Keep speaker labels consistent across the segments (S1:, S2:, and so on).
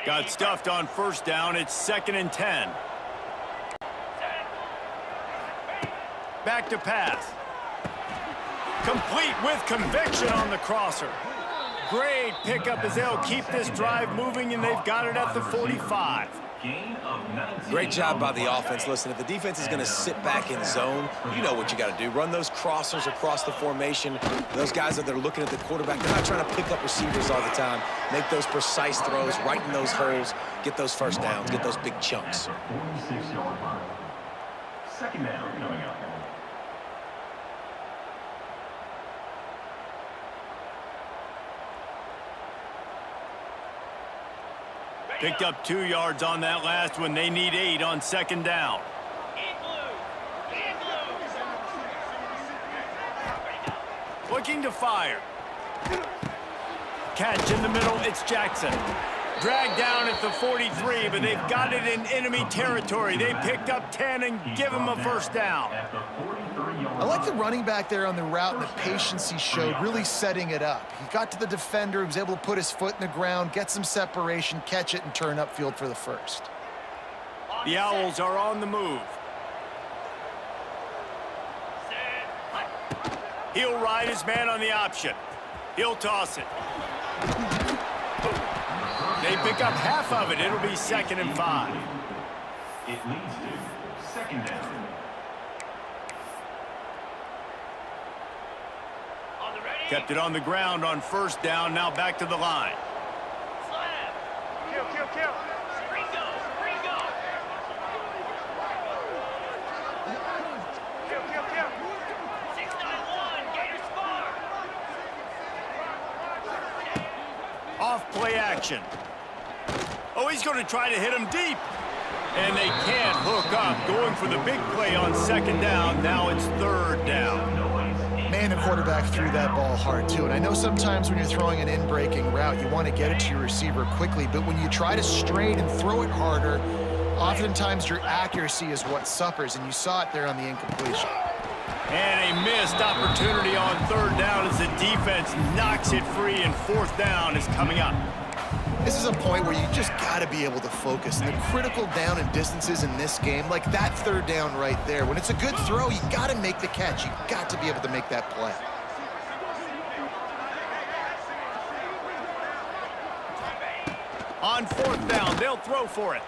S1: Got stuffed on first down. It's 2nd and 10. Back to pass. Complete with conviction on the crosser. Great pickup as they'll keep this drive moving, and they've got it at the 45.
S2: Great job by the offense. Listen, if the defense is going to sit back in zone, you know what you got to do. Run those crossers across the formation. Those guys that they're looking at the quarterback, they're not trying to pick up receivers all the time. Make those precise throws, right in those holes, get those first downs, get those big chunks.
S3: 46-yard line. 2nd down coming up.
S1: Picked up 2 yards on that last one. They need 8 on 2nd down. Looking to fire. Catch in the middle. It's Jackson. Dragged down at the 43, but they've got it in enemy territory. They picked up 10 and give him a first down.
S4: I like the running back there on the route and the patience he showed, really setting it up. He got to the defender, he was able to put his foot in the ground, get some separation, catch it, and turn upfield for the first.
S1: The Owls are on the move. He'll ride his man on the option. He'll toss it. They pick up half of it. It'll be 2nd and 5.
S3: It leads to 2nd down.
S1: Kept it on the ground on first down. Now back to the line.
S5: Kill. Ringo. Kill. 691, Gator spar.
S1: Off play action. Oh, he's going to try to hit him deep. And they can't hook up. Going for the big play on 2nd down. Now it's 3rd down.
S4: Man, the quarterback threw that ball hard, too. And I know sometimes when you're throwing an in-breaking route, you want to get it to your receiver quickly. But when you try to straight and throw it harder, oftentimes your accuracy is what suffers. And you saw it there on the incompletion.
S1: And a missed opportunity on 3rd down as the defense knocks it free, and 4th down is coming up.
S4: This is a point where you just got to be able to focus. And the critical down and distances in this game, like that 3rd down right there, when it's a good throw, you got to make the catch. You got to be able to make that play.
S1: On 4th down, they'll throw for it.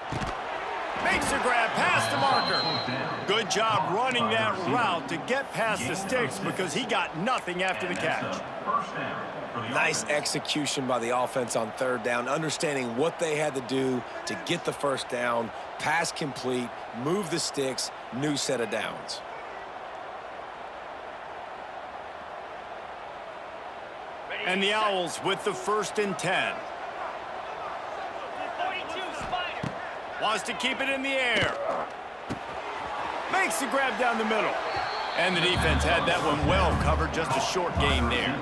S1: Makes a grab past the marker. Good job running that route to get past the sticks because he got nothing after the catch.
S2: Nice execution by the offense on 3rd down, understanding what they had to do to get the first down, pass complete, move the sticks, new set of downs.
S1: And the Owls with the 1st and 10.
S5: 42, Spider.
S1: Wants to keep it in the air. Makes the grab down the middle. And the defense had that one well covered, just a short game there.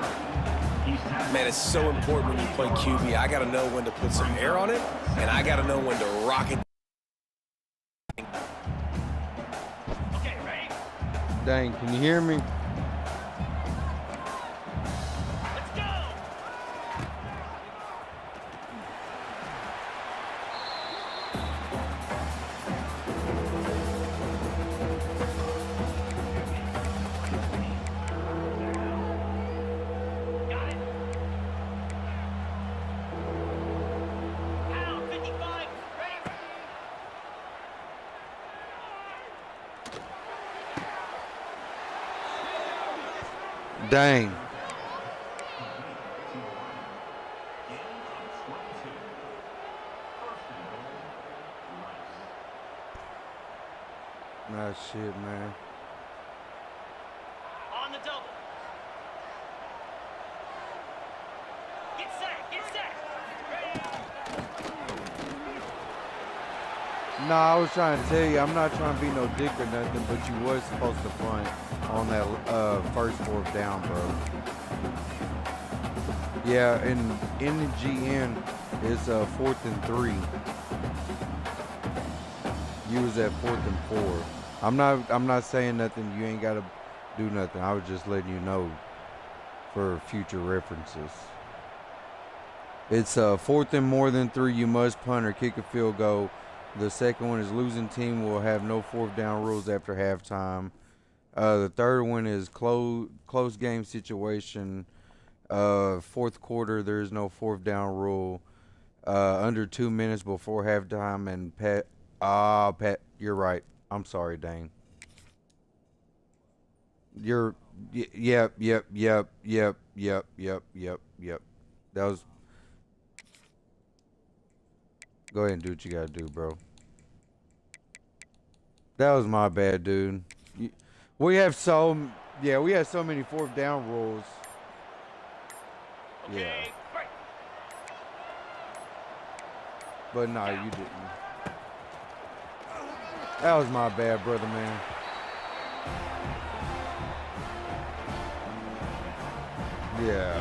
S2: Man, it's so important when you play QB. I got to know when to put some air on it, and I got to know when to rock it.
S5: Okay, ready?
S6: Dang, can you hear me?
S5: Let's go. Got it. Pound 55. Ready?
S6: Dang. Nah, shit, man.
S5: On the double. Get set.
S6: No, I was trying to tell you, I'm not trying to be no dick or nothing, but you was supposed to punt on that first 4th down, bro. Yeah, and in the GN, it's 4th and 3. You was at 4th and 4. I'm not saying nothing. You ain't got to do nothing. I was just letting you know for future references. It's 4th and more than 3. You must punt or kick a field goal. The second one is losing team will have no 4th down rules after halftime. The third one is close game situation. 4th quarter, there is no 4th down rule. Under 2 minutes before halftime. And Pat, you're right. I'm sorry, Dane. Yep. That was. Go ahead and do what you gotta do, bro. That was my bad, dude. We have so many 4th down rules. Yeah.
S5: Okay, break.
S6: But no, you didn't. That was my bad, brother, man. Yeah.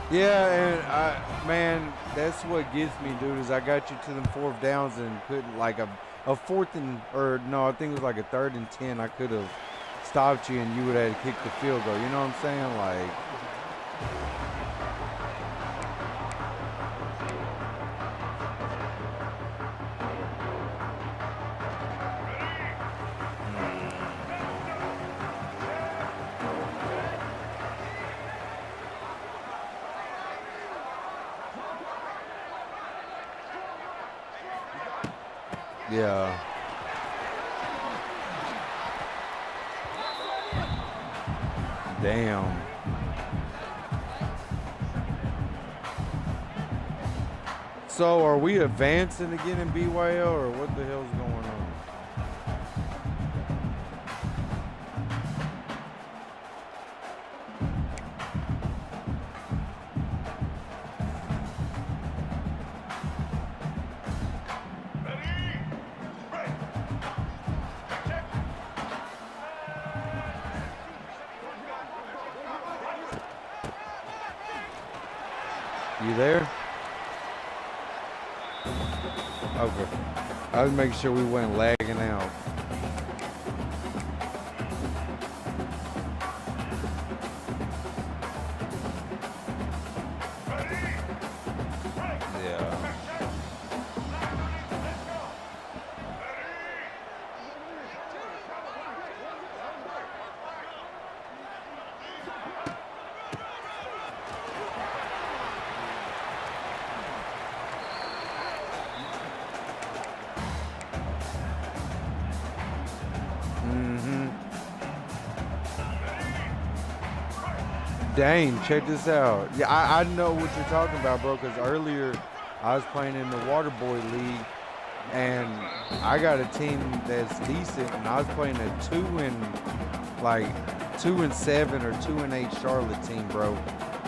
S6: Yeah, and man, that's what gets me, dude, is I got you to them 4th downs and put like a 4th and, or no, I think it was like a 3rd and 10. I could have stopped you and you would have had to kick the field goal. You know what I'm saying? Like, yeah. Damn. So are we advancing again in BYL or what the hell's going on? You there? Okay. I was making sure we weren't lagging out. Yeah. Dang, check this out. Yeah, I know what you're talking about, bro, because earlier I was playing in the Waterboy League, and I got a team that's decent, and I was playing a 2-7 or 2-8 Charlotte team, bro,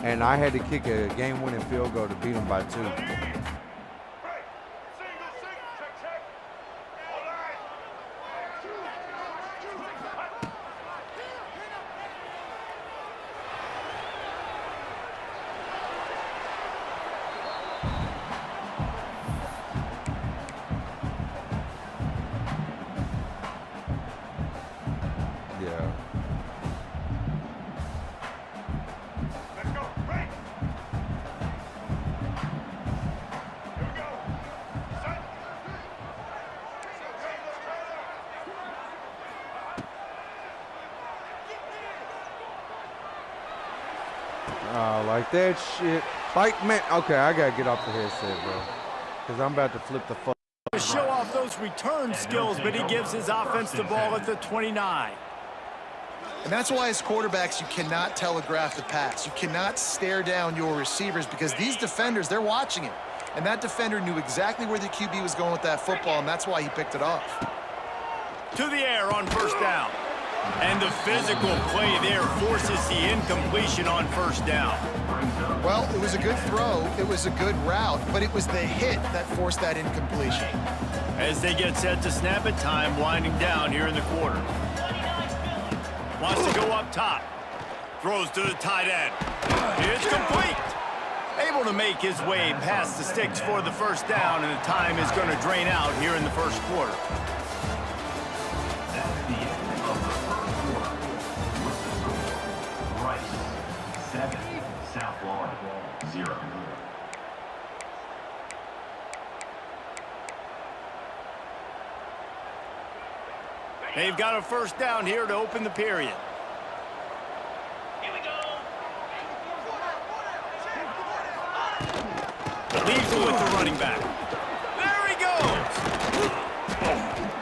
S6: and I had to kick a game-winning field goal to beat them by 2. Yeah. Like that shit. Like, man, okay, I gotta get off the headset, bro. Because I'm about to flip the fuck.
S1: To show off those return skills, but he gives his offense the ball at the 29.
S4: And that's why as quarterbacks, you cannot telegraph the pass. You cannot stare down your receivers because these defenders, they're watching it. And that defender knew exactly where the QB was going with that football, and that's why he picked it off.
S1: To the air on first down. And the physical play there forces the incompletion on first down.
S4: Well, it was a good throw. It was a good route, but it was the hit that forced that incompletion.
S1: As they get set to snap it, time winding down here in the quarter. Wants to go up top. Throws to the tight end. It's complete. Able to make his way past the sticks for the first down, and the time is going to drain out here in the first quarter.
S3: That's the end of the first quarter. With the score, Rice 7, South Florida 0.
S1: They've got a first down here to open the period.
S5: Here we go.
S1: Leaves it with the running back. There he goes.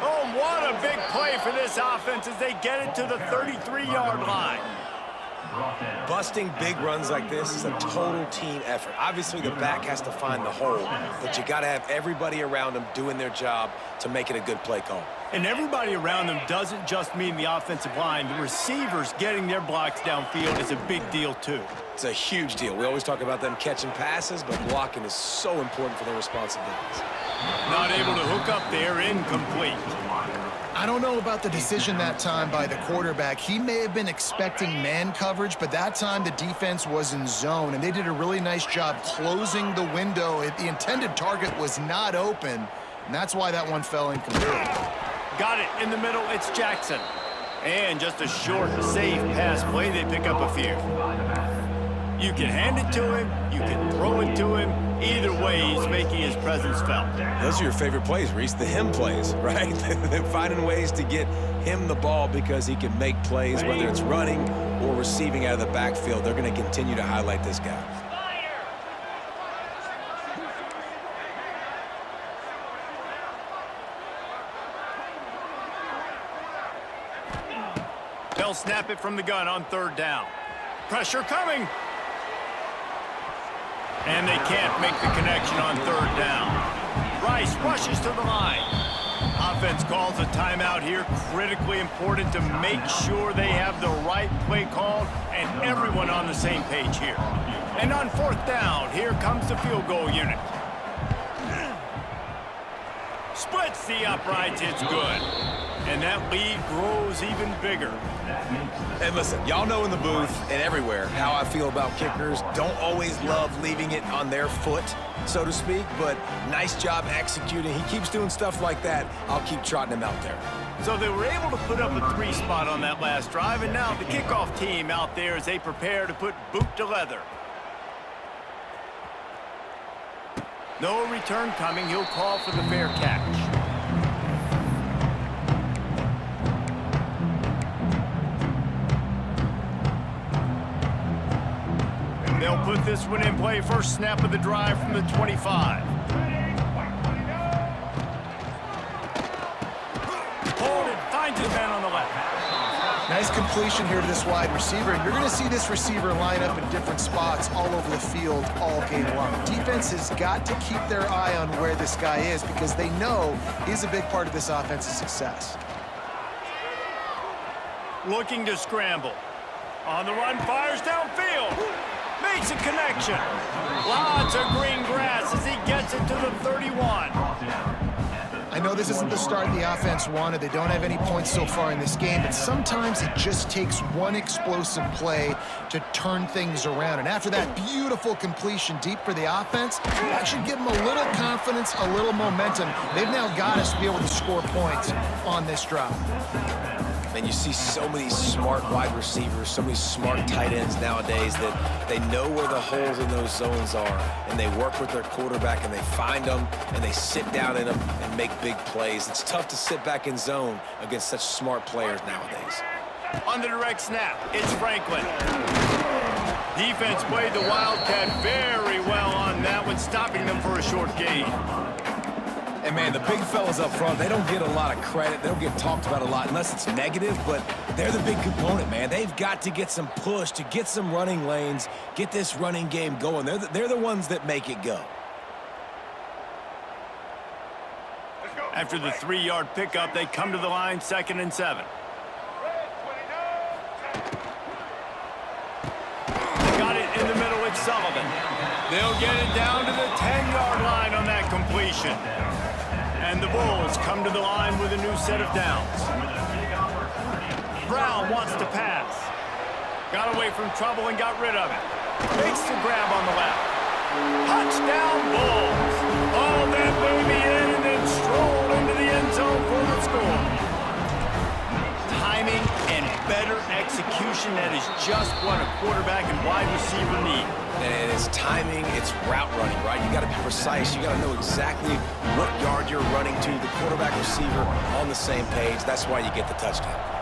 S1: Oh, what a big play for this offense as they get it to the 33-yard line.
S3: Brought down.
S2: Busting big runs like this is a total team effort. Obviously, the back has to find the hole, but you got to have everybody around them doing their job to make it a good play call.
S1: And everybody around them doesn't just mean the offensive line. The receivers getting their blocks downfield is a big deal, too.
S2: It's a huge deal. We always talk about them catching passes, but blocking is so important for their responsibilities.
S1: Not able to hook up there, incomplete.
S4: I don't know about the decision that time by the quarterback. He may have been expecting man coverage, but that time the defense was in zone, and they did a really nice job closing the window. The intended target was not open, and that's why that one fell incomplete.
S1: Got it in the middle, it's Jackson. And just a short, safe pass play, they pick up a few. You can hand it to him, you can throw it to him. Either way, he's making his presence felt.
S2: Those are your favorite plays, Reese, the him plays, right? They're finding ways to get him the ball because he can make plays, whether it's running or receiving out of the backfield. They're going to continue to highlight this guy.
S1: They'll snap it from the gun on third down. Pressure coming. And they can't make the connection on third down. Rice rushes to the line. Offense calls a timeout here. Critically important to make sure they have the right play called and everyone on the same page here. And on fourth down, here comes the field goal unit. Splits the uprights, it's good. And that lead grows even bigger.
S2: And listen, y'all know in the booth and everywhere how I feel about kickers. Don't always love leaving it on their foot, so to speak, but nice job executing. He keeps doing stuff like that. I'll keep trotting him out there.
S1: So they were able to put up a 3 spot on that last drive, and now the kickoff team out there as they prepare to put boot to leather. No return coming. He'll call for the fair catch. They'll put this one in play. First snap of the drive from the 25. Hold it. Finds his man on the left.
S4: Nice completion here to this wide receiver, and you're going to see this receiver line up in different spots all over the field all game long. Defense has got to keep their eye on where this guy is because they know he's a big part of this offense's success.
S1: Looking to scramble. On the run, fires downfield. Makes a connection. Lots of green grass as he gets it to the 31.
S4: I know this isn't the start the offense wanted. They don't have any points so far in this game, but sometimes it just takes one explosive play to turn things around. And after that beautiful completion deep for the offense, that should give them a little confidence, a little momentum. They've now got us to be able to score points on this drive.
S2: And you see so many smart wide receivers, so many smart tight ends nowadays that they know where the holes in those zones are, and they work with their quarterback, and they find them, and they sit down in them and make big plays. It's tough to sit back in zone against such smart players nowadays.
S1: On the direct snap, it's Franklin. Defense played the Wildcat very well on that one, stopping them for a short gain.
S2: And, man, the big fellas up front, they don't get a lot of credit. They don't get talked about a lot unless it's negative, but they're the big component, man. They've got to get some push, to get some running lanes, get this running game going. They're the ones that make it go.
S1: After the 3-yard pickup, they come to the line, 2nd and 7. They got it in the middle, it's Sullivan. They'll get it down to the 10-yard line on that completion. And the Bulls come to the line with a new set of downs. Brown and wants to pass. Got away from trouble and got rid of it. Makes the grab on the left. Touchdown Bulls. All that baby in and then strolled into the end zone for the score. Timing and better execution, that is just what a quarterback and wide receiver need.
S2: And it's timing, it's route running, right? You got to be precise. You got to know exactly what yard you're running to. The quarterback receiver on the same page. That's why you get the touchdown.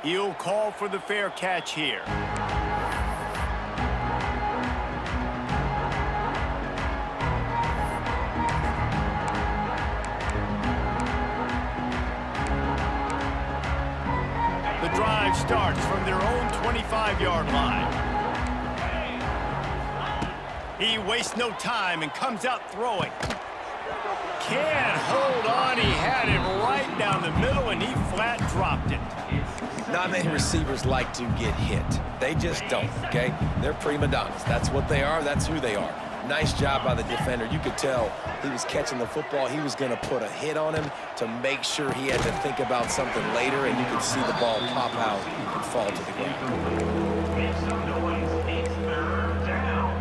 S1: He'll call for the fair catch here. The drive starts from their own 25-yard line. He wastes no time and comes out throwing. Can't hold on. He had it right down the middle, and he flat dropped it.
S2: Not many receivers like to get hit. They just don't, okay? They're prima donnas. That's what they are. That's who they are. Nice job by the defender. You could tell he was catching the football. He was going to put a hit on him to make sure he had to think about something later, and you could see the ball pop out and fall to the ground.
S3: Make some noise. It's third down.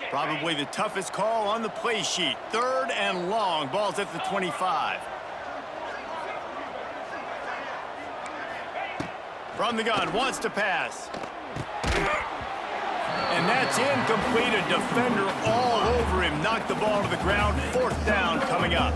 S1: Probably the toughest call on the play sheet. 3rd and long. Ball's at the 25. From the gun, wants to pass. And that's incomplete. A defender all over him. Knocked the ball to the ground. 4th down coming up.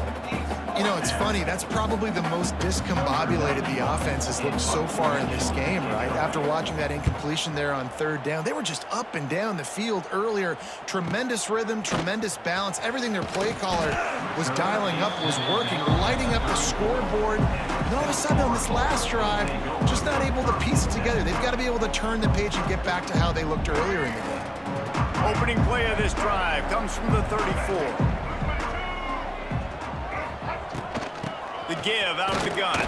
S4: You know, it's funny. That's probably the most discombobulated the offense has looked so far in this game, right? After watching that incompletion there on 3rd down, they were just up and down the field earlier. Tremendous rhythm, tremendous balance. Everything their play caller was dialing up was working, lighting up the scoreboard. And all of a sudden on this last drive, just not able to piece it together. They've got to be able to turn the page and get back to how they looked earlier in the game.
S1: Opening play of this drive comes from the 34. The give out of the gun.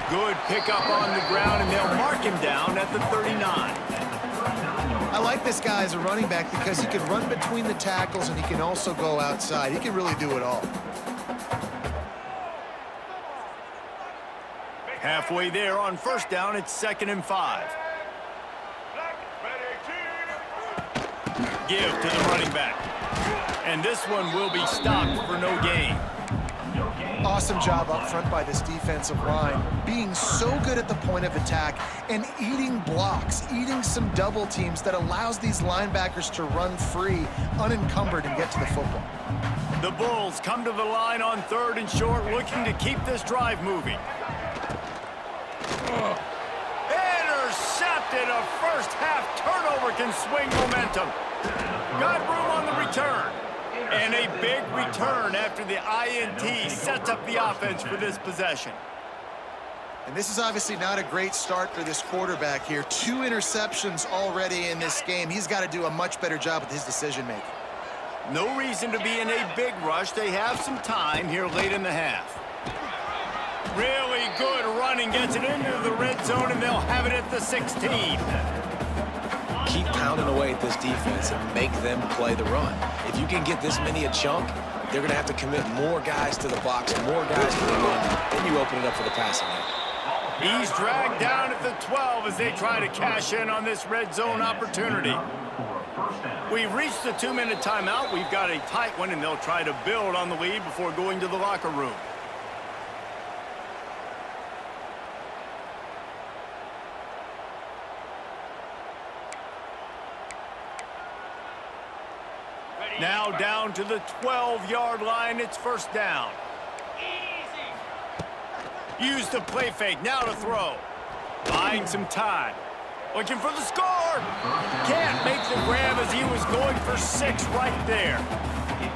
S1: Good pickup on the ground, and they'll mark him down at the 39.
S4: I like this guy as a running back because he can run between the tackles and he can also go outside. He can really do it all.
S1: Halfway there on 1st down, it's 2nd and 5. Give to the running back. And this one will be stopped for no gain.
S4: Awesome job up front by this defensive line, being so good at the point of attack and eating blocks, eating some double teams that allows these linebackers to run free, unencumbered, and get to the football.
S1: The Bulls come to the line on 3rd and short, looking to keep this drive moving. Intercepted. A first-half turnover can swing momentum. Got room on the return. And a big return after the INT sets up the offense for this possession.
S4: And this is obviously not a great start for this quarterback here. 2 interceptions already in this game. He's got to do a much better job with his decision-making.
S1: No reason to be in a big rush. They have some time here late in the half. Really good running. Gets it into the red zone, and they'll have it at the 16.
S2: Keep pounding away at this defense and make them play the run. If you can get this many a chunk, they're going to have to commit more guys to the box, more guys to the run. Then you open it up for the passing game.
S1: He's dragged down at the 12 as they try to cash in on this red zone opportunity. We've reached the 2-minute timeout. We've got a tight one, and they'll try to build on the lead before going to the locker room. Now down to the 12-yard line. It's 1st down. Used the play fake. Now to throw. Buying some time. Looking for the score. Can't make the grab as he was going for 6 right there.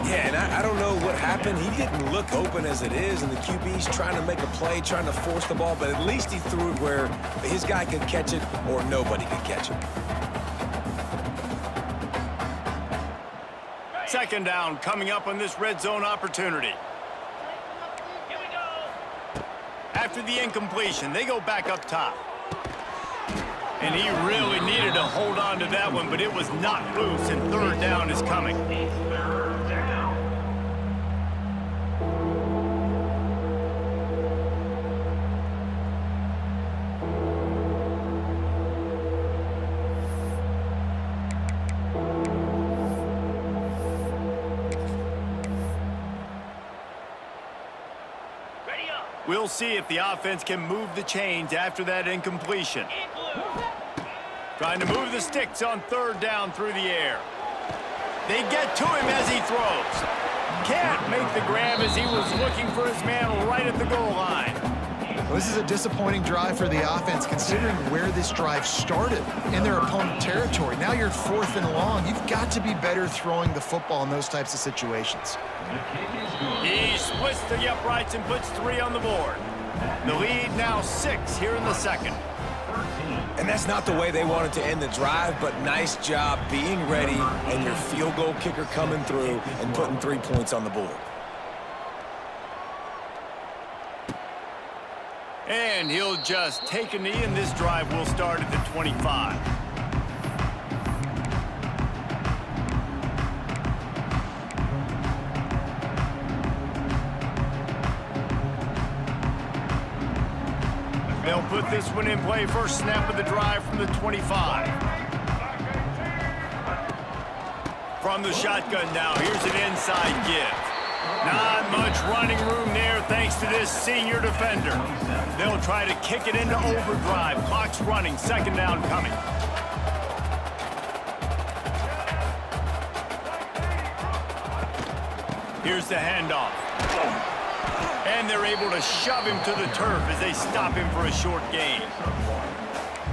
S2: Yeah, and I don't know what happened. He didn't look open as it is, and the QB's trying to make a play, trying to force the ball, but at least he threw it where his guy could catch it or nobody could catch it.
S1: Second down coming up on this red zone opportunity.
S5: Here we go.
S1: After the incompletion, they go back up top. And he really needed to hold on to that one, but it was knocked loose, and third down is coming.
S3: It's third down.
S5: Ready up.
S1: We'll see if the offense can move the chains after that incompletion.
S5: In blue.
S1: Trying to move the sticks on third down through the air. They get to him as he throws. Can't make the grab as he was looking for his man right at the goal line.
S4: Well, this is a disappointing drive for the offense, considering where this drive started in their opponent territory. Now you're 4th and long. You've got to be better throwing the football in those types of situations.
S1: He splits the uprights and puts 3 on the board. The lead now 6 here in the second.
S2: And that's not the way they wanted to end the drive, but nice job being ready and your field goal kicker coming through and putting 3 points on the board.
S1: And he'll just take a knee, and this drive will start at the 25. They'll put this one in play. First snap of the drive from the 25. From the shotgun now, here's an inside give. Not much running room there thanks to this senior defender. They'll try to kick it into overdrive. Clock's running, second down coming. Here's the handoff. And they're able to shove him to the turf as they stop him for a short gain.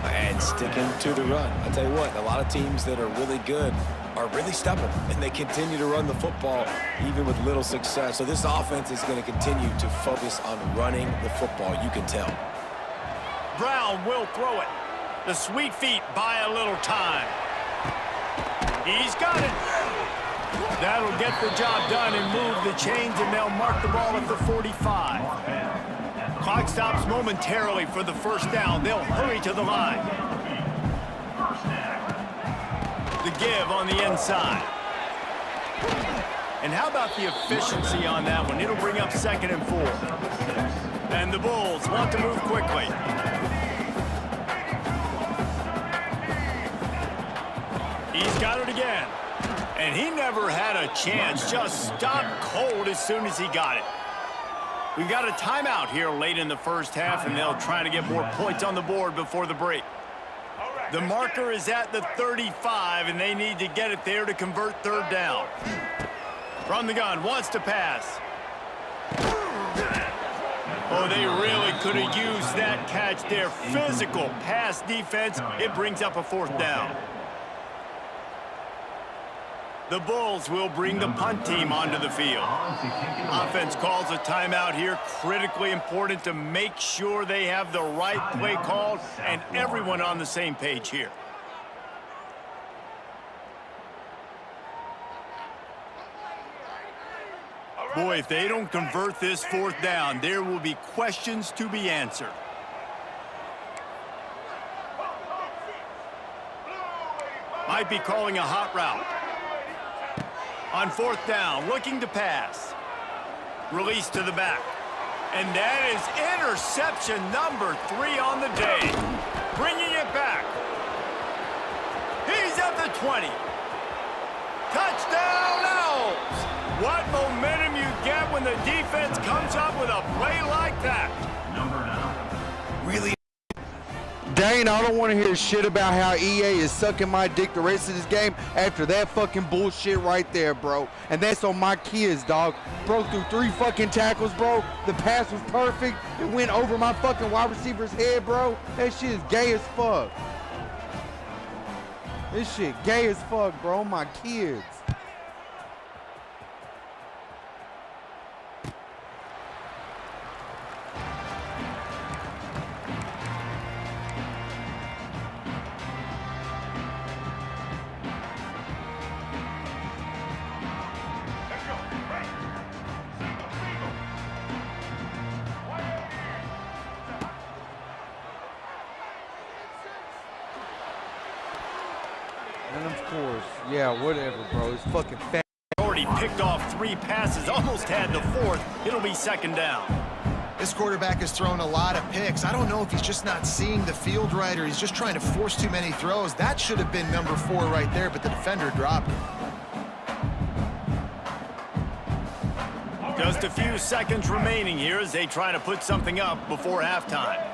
S2: And sticking to the run. I'll tell you what, a lot of teams that are really good are really stubborn, and they continue to run the football even with little success. So this offense is going to continue to focus on running the football, you can tell.
S1: Brown will throw it. The sweet feet buy a little time. He's got it. That'll get the job done and move the chains, and they'll mark the ball at the 45. Clock stops momentarily for the first down. They'll hurry to the line. The give on the inside. And how about the efficiency on that one? It'll bring up 2nd and 4. And the Bulls want to move quickly. He's got it again. And he never had a chance. Just stopped cold as soon as he got it. We've got a timeout here late in the first half, and they'll try to get more points on the board before the break. The marker is at the 35, and they need to get it there to convert third down. From the gun, wants to pass. Oh, they really could have used that catch there. Physical pass defense. It brings up a 4th down. The Bulls will bring the punt team onto the field. Offense calls a timeout here. Critically important to make sure they have the right play called and everyone on the same page here. Boy, if they don't convert this 4th down, there will be questions to be answered. Might be calling a hot route. On 4th down, looking to pass. Release to the back. And that is interception number 3 on the day. Bringing it back. He's at the 20. Touchdown Owls! What momentum you get when the defense comes up with a play like that.
S3: Number 9.
S2: Really?
S6: Dane, I don't want to hear shit about how EA is sucking my dick the rest of this game after that fucking bullshit right there, bro. And that's on my kids, dog. Broke through 3 fucking tackles, bro. The pass was perfect. It went over my fucking wide receiver's head, bro. That shit is gay as fuck. This shit gay as fuck, bro. My kids. course. Yeah, whatever, bro. It's fucking fat.
S1: Already picked off 3 passes, almost had the 4th. It'll be 2nd down.
S4: This quarterback has thrown a lot of picks. I don't know if he's just not seeing the field right or he's just trying to force too many throws. That should have been number 4 right there, but the defender dropped it.
S1: Just a few seconds remaining here as they try to put something up before halftime.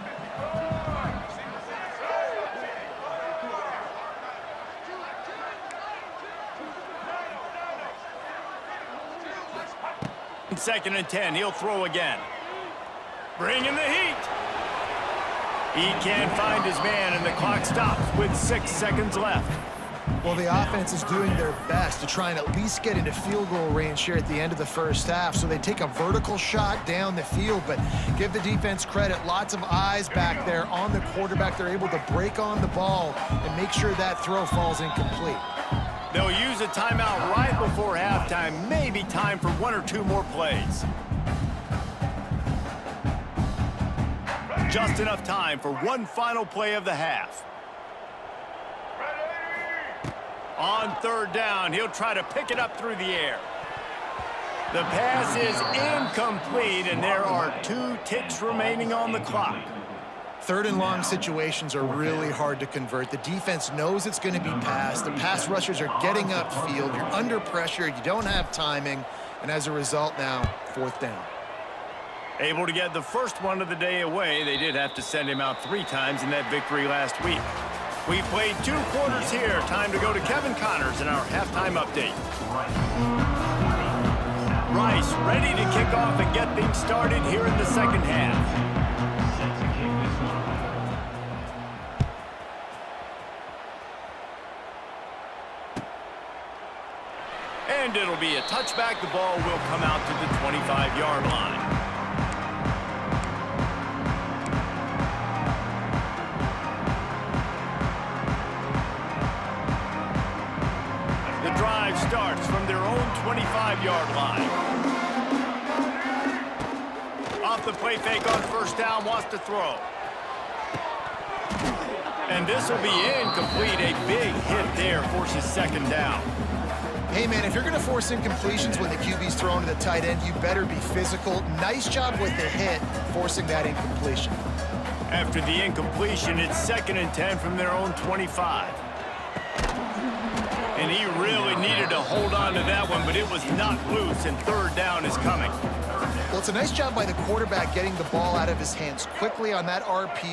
S1: Second and 10, he'll throw again. Bringing the heat. He can't find his man, and the clock stops with 6 seconds left.
S4: Well, the offense is doing their best to try and at least get into field goal range here at the end of the first half. So they take a vertical shot down the field, but give the defense credit. Lots of eyes back there on the quarterback. They're able to break on the ball and make sure that throw falls incomplete.
S1: They'll use a timeout right before halftime. Maybe time for 1 or 2 more plays. Just enough time for one final play of the half. On 3rd down, he'll try to pick it up through the air. The pass is incomplete, and there are 2 ticks remaining on the clock.
S4: 3rd and long situations are really hard to convert. The defense knows it's going to be passed. The pass rushers are getting upfield. You're under pressure. You don't have timing. And as a result now, 4th down.
S1: Able to get the first one of the day away. They did have to send him out 3 times in that victory last week. We played 2 quarters here. Time to go to Kevin Connors in our halftime update. Rice ready to kick off and get things started here in the second half. And it'll be a touchback. The ball will come out to the 25-yard line. The drive starts from their own 25-yard line. Off the play fake on 1st down, wants to throw. And this will be incomplete. A big hit there forces 2nd down.
S4: Hey, man, if you're going to force incompletions when the QB's thrown to the tight end, you better be physical. Nice job with the hit, forcing that incompletion.
S1: After the incompletion, it's 2nd and 10 from their own 25. And he really needed to hold on to that one, but it was not loose, and 3rd down is coming.
S4: Well, it's a nice job by the quarterback getting the ball out of his hands quickly on that RPO.